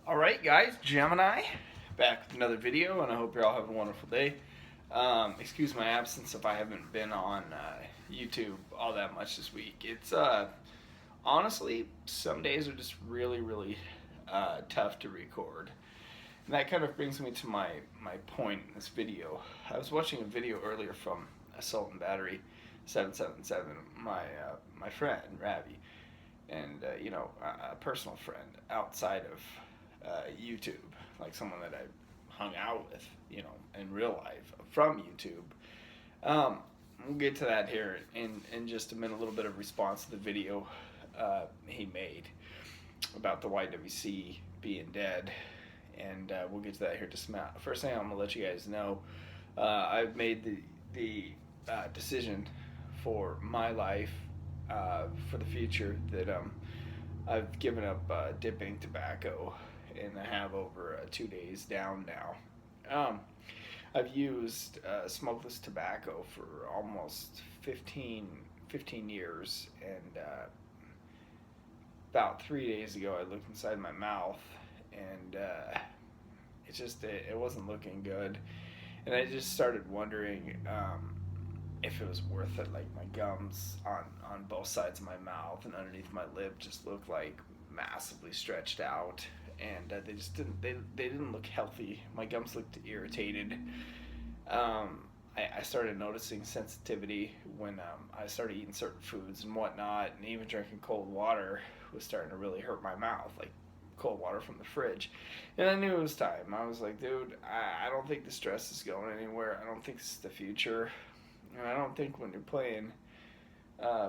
Alright guys, Gemini, back with another video, and I hope you're all having a wonderful day. Excuse my absence if I haven't been on YouTube all that much this week. It's honestly, some days are just really tough to record. And that kind of brings me to my point in this video. I was watching a video earlier from Assault and Battery 777, my friend, Ravi, and a personal friend outside of YouTube, like someone that I hung out with, in real life from YouTube. We'll get to that here in just a minute. A little bit of response to the video he made about the YWC being dead, and we'll get to that here just a minute. First thing I'm gonna let you guys know, I've made the decision for my life, for the future, that I've given up dipping tobacco, and I have over 2 days down now. I've used smokeless tobacco for almost 15 years, and about 3 days ago I looked inside my mouth, and it wasn't looking good, and I just started wondering if it was worth it. Like, my gums on both sides of my mouth and underneath my lip just looked like massively stretched out, and they didn't look healthy. My gums looked irritated. I started noticing sensitivity when I started eating certain foods and whatnot, and even drinking cold water was starting to really hurt my mouth, like cold water from the fridge. And I knew it was time. I was like, dude, I don't think the stress is going anywhere. I don't think this is the future. And I don't think when you're playing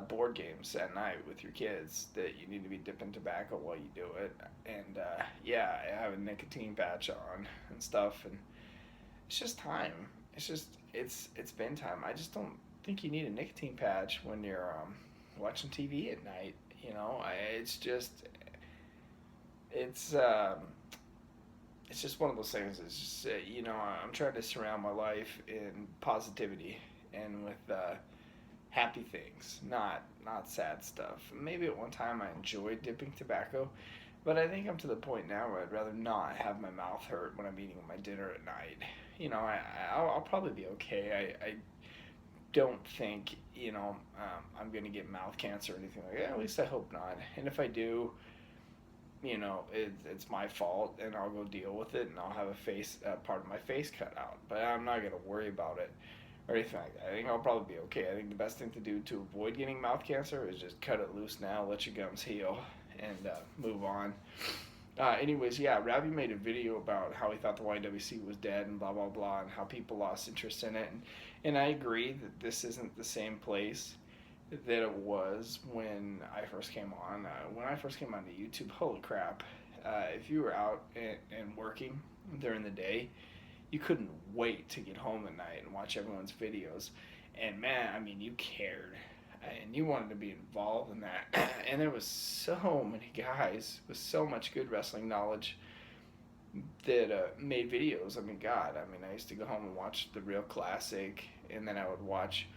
board games at night with your kids that you need to be dipping tobacco while you do it. And yeah, I have a nicotine patch on and stuff, and it's just time. It's been time. I just don't think you need a nicotine patch when you're watching TV at night. It's it's just one of those things. It's just I'm trying to surround my life in positivity and with happy things, not sad stuff. Maybe at one time I enjoyed dipping tobacco, but I think I'm to the point now where I'd rather not have my mouth hurt when I'm eating my dinner at night. I'll probably be okay. I don't think I'm gonna get mouth cancer or anything like that. At least I hope not. And if I do, it's my fault, and I'll go deal with it, and I'll have part of my face cut out. But I'm not gonna worry about it or anything like that. I think I'll probably be okay. I think the best thing to do to avoid getting mouth cancer is just cut it loose now, let your gums heal, and move on. Anyways, yeah, Ravi made a video about how he thought the YWC was dead and blah blah blah, and how people lost interest in it. And I agree that this isn't the same place that it was when I first came on. When I first came onto YouTube, holy crap! If you were out and working during the day, you couldn't wait to get home at night and watch everyone's videos. And man, I mean, you cared, and you wanted to be involved in that. And there was so many guys with so much good wrestling knowledge that made videos. I mean, God, I used to go home and watch The Real Classic, and then I would watch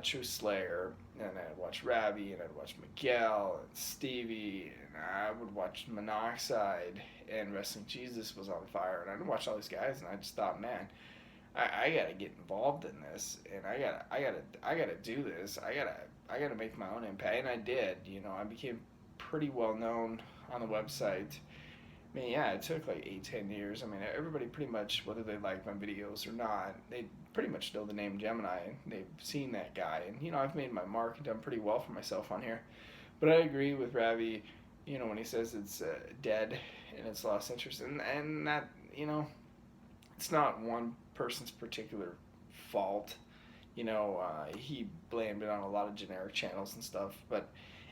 True Slayer, and I'd watch Ravi, and I'd watch Miguel and Stevie, and I would watch Monoxide, and Wrestling Jesus was on fire, and I'd watch all these guys, and I just thought, man, I gotta get involved in this, and I gotta do this. I gotta make my own impact, and I did. I became pretty well known on the website. I mean, yeah, it took like 8-10 years. I mean, everybody pretty much, whether they like my videos or not, they pretty much know the name Gemini, and they've seen that guy. And I've made my mark and done pretty well for myself on here. But I agree with Ravi, when he says it's dead and it's lost interest, and that it's not one person's particular fault. He blamed it on a lot of generic channels and stuff, but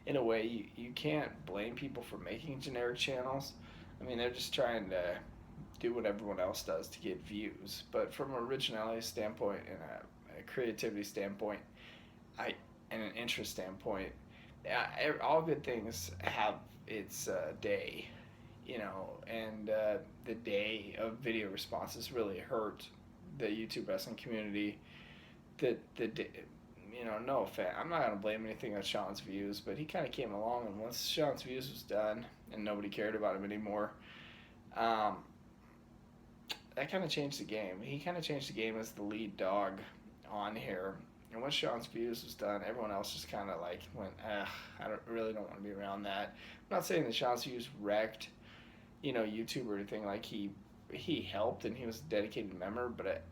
in a way, you can't blame people for making generic channels. I mean, they're just trying to do what everyone else does to get views. But from an originality standpoint and a creativity standpoint, and an interest standpoint, all good things have its day, and the day of video responses really hurt the YouTube wrestling community. No offense, I'm not gonna blame anything on Sean's views, but he kind of came along, and once Sean's views was done and nobody cared about him anymore, Um, that kind of changed the game. He kind of changed the game as the lead dog on here. And once Sean's Views was done, everyone else just kind of like went, I really don't want to be around that. I'm not saying that Sean's Views wrecked, YouTube or anything. Like he helped and he was a dedicated member, but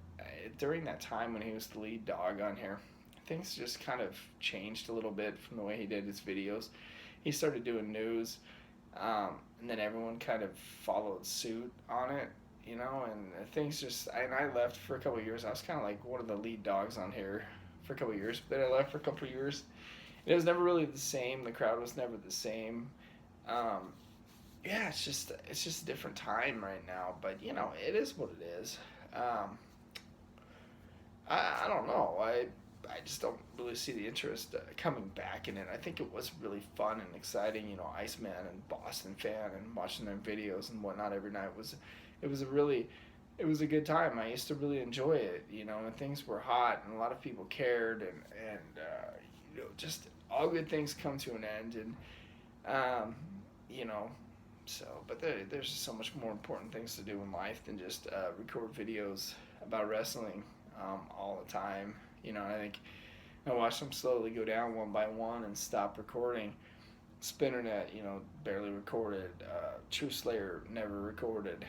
during that time when he was the lead dog on here, things just kind of changed a little bit from the way he did his videos. He started doing news, and then everyone kind of followed suit on it, and things just. And I left for a couple of years. I was kind of like one of the lead dogs on here for a couple of years, but I left for a couple of years. It was never really the same. The crowd was never the same. Um, yeah, it's just a different time right now. But it is what it is. I don't know. I just don't really see the interest coming back in it. I think it was really fun and exciting. Iceman and Boston Fan and watching their videos and whatnot every night was a really it was a good time. I used to really enjoy it. And things were hot and a lot of people cared and just all good things come to an end and you know but there's just so much more important things to do in life than just record videos about wrestling all the time. I think I watched them slowly go down one by one and stop recording. Spinnernet, barely recorded. True Slayer never recorded.